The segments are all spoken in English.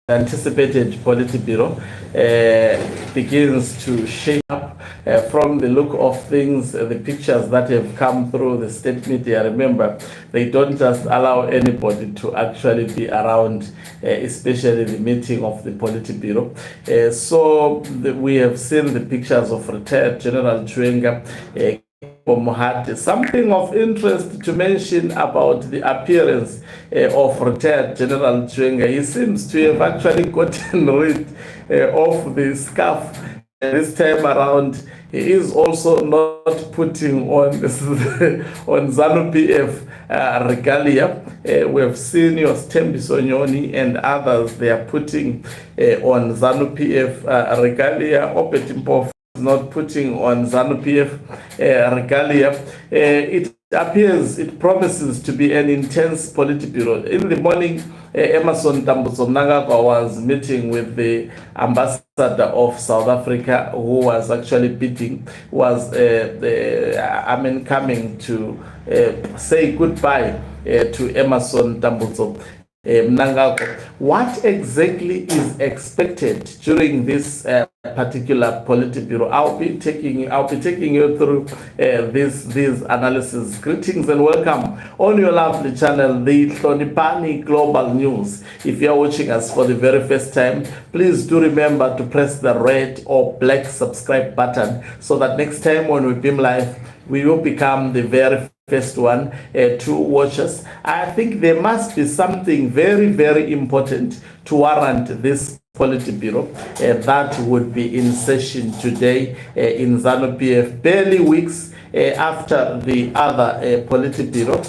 anticipated politburo begins to shape up from the look of things. The pictures that have come through the state media, remember, they don't just allow anybody to actually be around, especially the meeting of the politburo. We have seen the pictures of retired General Chiwenga, Kembo Mohadi. Something of interest to mention about the appearance of retired General Chiwenga. He seems to have actually gotten rid of the scarf this time around. He is also not putting on on ZANU-PF regalia. We have seen your Stembiso Nyoni and others, they are putting on ZANU-PF regalia. Opetimpof not putting on ZANU-PF regalia. It appears, it promises to be an intense politburo. In the morning, Emmerson Dambudzo Mnangagwa was meeting with the ambassador of South Africa, who was actually coming to say goodbye to Emmerson Dambudzo Mnangagwa. What exactly is expected during this particular politburo? I'll be taking you through these analysis. Greetings and welcome on your lovely channel, the Hlonipani Global News. If you are watching us for the very first time, please do remember to press the red or black subscribe button so that next time when we beam live, we will become the very first one to watch us. I think there must be something very, very important to warrant this politburo that would be in session today in ZANU-PF, barely weeks after the other politburo,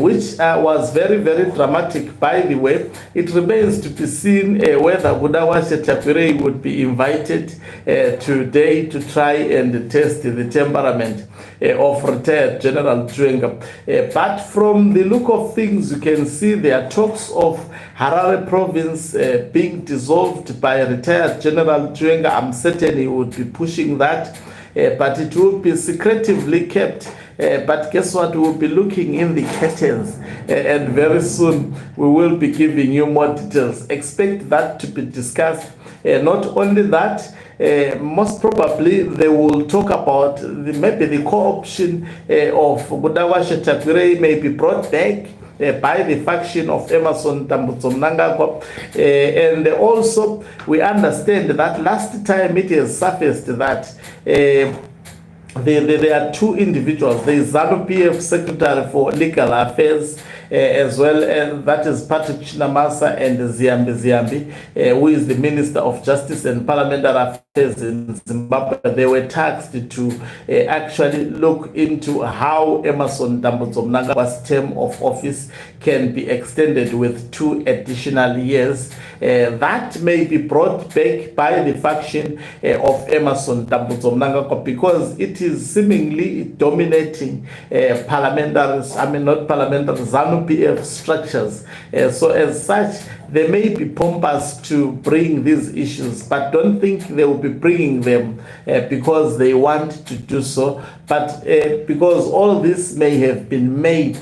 which was very, very dramatic. By the way, it remains to be seen whether Budawashe Tapiray would be invited today to try and test the temperament of retired General Chiwenga. But from the look of things, you can see there are talks of Harare province being dissolved by retired General Chiwenga. I'm certain he would be pushing that, but it will be secretively kept. But guess what? We will be looking in the curtains, and very soon we will be giving you more details. Expect that to be discussed. Not only that, most probably they will talk about maybe the co-option of Budawashe Tapiray may be brought back by the faction of Emmerson Dambudzo Mnangagwa. And also we understand that last time it has surfaced that there are two individuals. There is ZANU-PF Secretary for Legal Affairs, as well as that is Patrick Chinamasa, and Ziambi, who is the Minister of Justice and Parliamentary Affairs in Zimbabwe. They were tasked to actually look into how Emmerson Dambudzo Mnangagwa's term of office can be extended with 2 additional years. That may be brought back by the faction of Emmerson Dambudzo Mnangagwa, because it is seemingly dominating ZANU-PF structures. So as such, they may be pompous to bring these issues, but don't think they will be bringing them because they want to do so, but because all this may have been made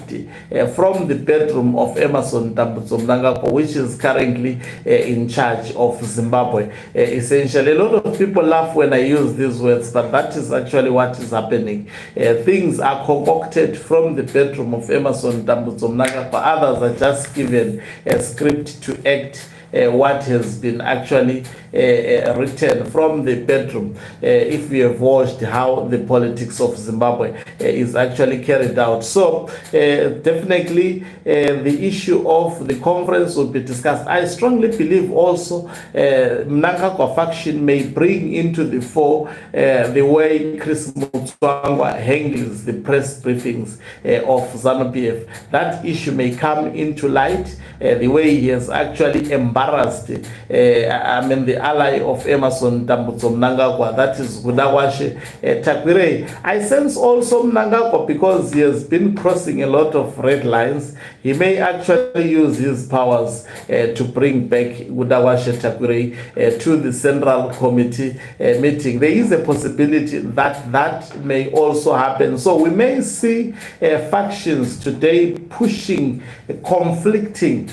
from the bedroom of Emmerson Dambudzo Mnangagwa, which is currently in charge of Zimbabwe. Essentially, a lot of people laugh when I use these words, but that is actually what is happening. Things are concocted from the bedroom of Emmerson Dambudzo Mnangagwa. Others are just given a script to act what has been actually written from the bedroom. If we have watched how the politics of Zimbabwe is actually carried out. So definitely the issue of the conference will be discussed. I strongly believe also Mnangagwa faction may bring into the fore the way Chris Mutswangwa handles the press briefings of ZANU-PF. That issue may come into light, the way he has actually embarrassed the ally of Emmerson Dambudzo Mnangagwa, that is Budawashe Tapiray. I sense also Mnangagwa, because he has been crossing a lot of red lines, he may actually use his powers to bring back Budawashe Tapiray to the Central Committee meeting. There is a possibility that that may also happen. So we may see factions today pushing conflicting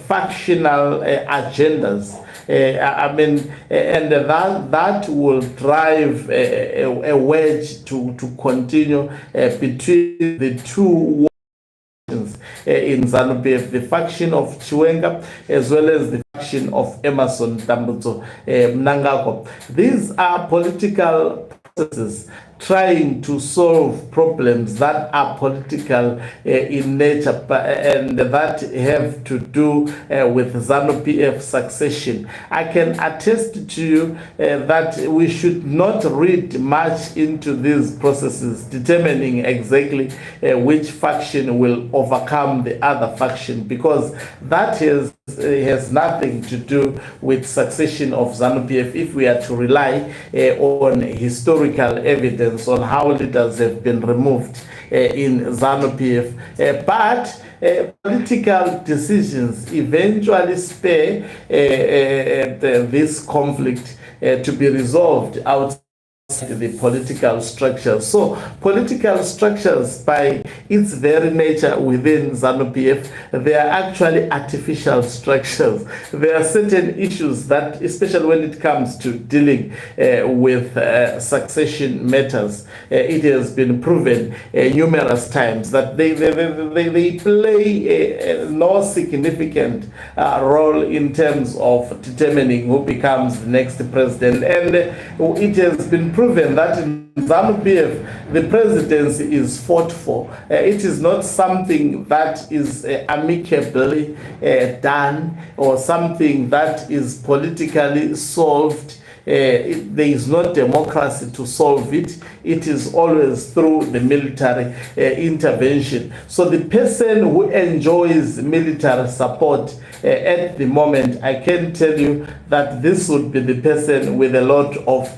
factional agendas. I mean, and that will drive a wedge to continue between the two in ZANU-PF, the faction of Chiwenga as well as the faction of Emmerson Mnangagwa. These are political processes trying to solve problems that are political in nature and that have to do with ZANU-PF succession. I can attest to you that we should not read much into these processes determining exactly which faction will overcome the other faction, because that has nothing to do with succession of ZANU-PF if we are to rely on historical evidence on how leaders have been removed in ZANU-PF. But political decisions eventually spare this conflict to be resolved outside the political structures. So political structures by its very nature within ZANU-PF, they are actually artificial structures. There are certain issues that, especially when it comes to dealing with succession matters, it has been proven numerous times that they play no significant role in terms of determining who becomes the next president. And it has been proven that in ZANU-PF, the presidency is fought for. It is not something that is amicably done or something that is politically solved. There is no democracy to solve it. It is always through the military intervention. So the person who enjoys military support at the moment, I can tell you that this would be the person with a lot of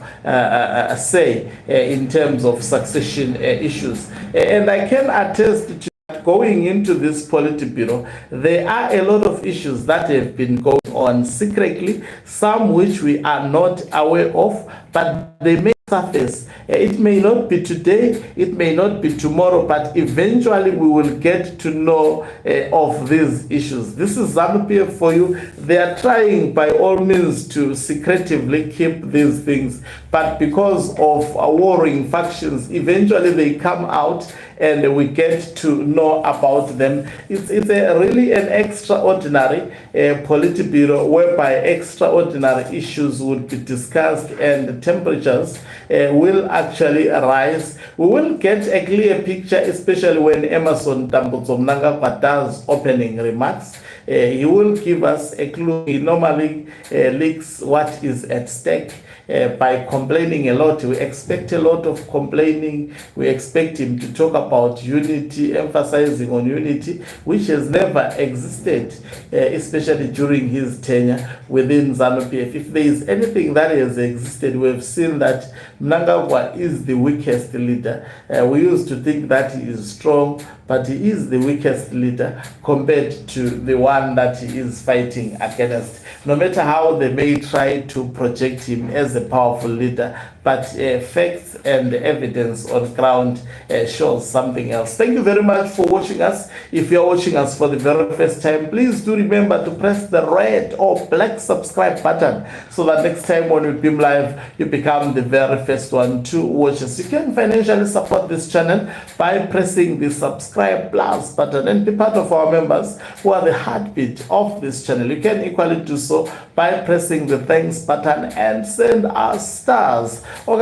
say in terms of succession issues. And I can attest to going into this politburo, there are a lot of issues that have been going on secretly, some which we are not aware of, but they may surface. It may not be today, it may not be tomorrow, but eventually we will get to know of these issues. This is ZANU-PF for you. They are trying by all means to secretively keep these things, but because of warring factions, eventually they come out and we get to know about them. It's really an extraordinary politburo whereby extraordinary issues would be discussed and temperatures will actually arise. We will get a clear picture, especially when Emmerson Mnangagwa does opening remarks. He will give us a clue. He normally leaks what is at stake by complaining a lot. We expect a lot of complaining. We expect him to talk about unity, emphasizing on unity, which has never existed, especially during his tenure within ZANU-PF. If there is anything that has existed, we have seen that Mnangagwa is the weakest leader. We used to think that he is strong, but he is the weakest leader compared to the one that he is fighting against. No matter how they may try to project him as a powerful leader, but facts and evidence on ground shows something else. Thank you very much for watching us. If you're watching us for the very first time, please do remember to press the red or black subscribe button so that next time when we beam live, you become the very first one to watch us. You can financially support this channel by pressing the subscribe plus button and be part of our members who are the heartbeat of this channel. You can equally do so by pressing the thanks button and send us stars. Do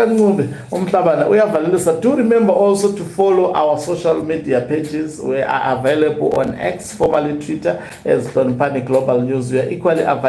remember also to follow our social media pages. We are available on X, formerly Twitter, as Don Pani Global News. We are equally available